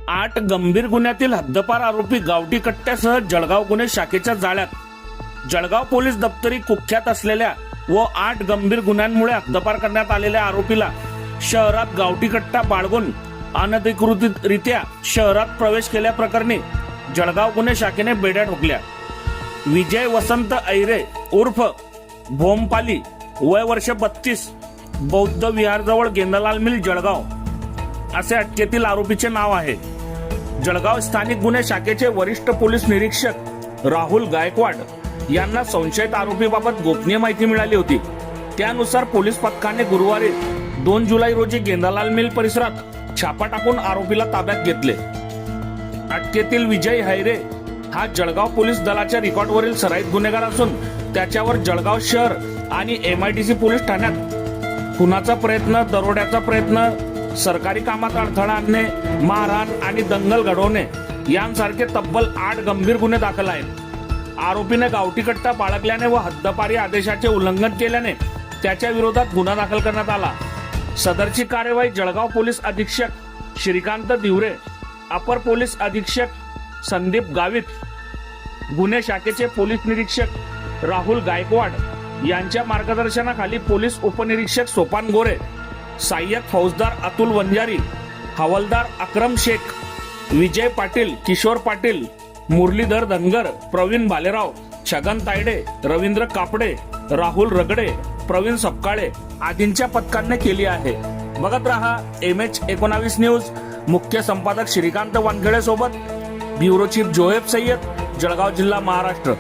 8 गंभीर गुन्ह्यातील हद्दपार आरोपी गावठी कट्ट्यासह जळगाव गुन्हे शाखेच्या जाळ्यात. जळगाव पोलीस दप्तरी कुख्यात असलेल्या व 8 गंभीर गुन्ह्यांमुळे हद्दपार करण्यात आलेल्या आरोपीला शहरात गावठी कट्टा बाळगून अनधिकृतरित्या शहरात प्रवेश केल्याप्रकरणी जळगाव गुन्हे शाखेने बेड्या ठोकल्या. विजय वसंत ऐरे उर्फ भोमपाली, वय वर्ष 32, बौद्ध विहारजवळ गेंदालाल मिल जळगाव असे अटकेतील आरोपीचे नाव आहे. जळगाव स्थानिक गुन्हे शाखेचे वरिष्ठ पोलीस निरीक्षक राहुल गायकवाड यांना संशयित आरोपीबाबत गोपनीय माहिती मिळाली होती. त्यानुसार पोलीस पथकाने गुरुवारी 2 जुलै रोजी गेंदालाल मिल परिसरात छापा टाकून आरोपीला ताब्यात घेतले. अटकेतील विजय हैरे हा जळगाव पोलीस दलाच्या रेकॉर्डवरील सराईत गुन्हेगार असून त्याच्यावर जळगाव शहर आणि MIDC पोलीस ठाण्यात खुनाचा प्रयत्न, दरोड्याचा प्रयत्न, सरकारी कामात अडथळा आणणे, मारहाण आणि दंगल घडवणे यांसारखे तब्बल 8 गंभीर गुन्हे दाखल आहेत. आरोपीने गावठी कट्टा बाळगल्याने व हद्दपारी आदेशाचे उल्लंघन केल्याने त्याच्या विरोधात गुन्हा दाखल करण्यात आला. सदरची कार्यवाही जळगाव पोलीस अधीक्षक श्रीकांत दिवरे, अपर पोलीस अधीक्षक संदीप गावित, गुन्हे शाखेचे पोलीस निरीक्षक राहुल गायकवाड यांच्या मार्गदर्शनाखाली पोलीस उपनिरीक्षक सोपान गोरे, सहाय्यक फौजदार अतुल वंजारी, हवालदार अक्रम शेख, विजय पाटील, किशोर पाटील, मुरलीधर धनगर, प्रवीण भालेराव, छगन तायडे, रवींद्र कापडे, राहुल रगडे, प्रवीण सपकाळे आदींच्या पथकाने केली आहे. बघत रहा MH19 न्यूज. मुख्य संपादक श्रीकांत वानखेडे सोबत ब्युरो चीफ जोहेब सय्यद, जळगाव जिल्हा, महाराष्ट्र.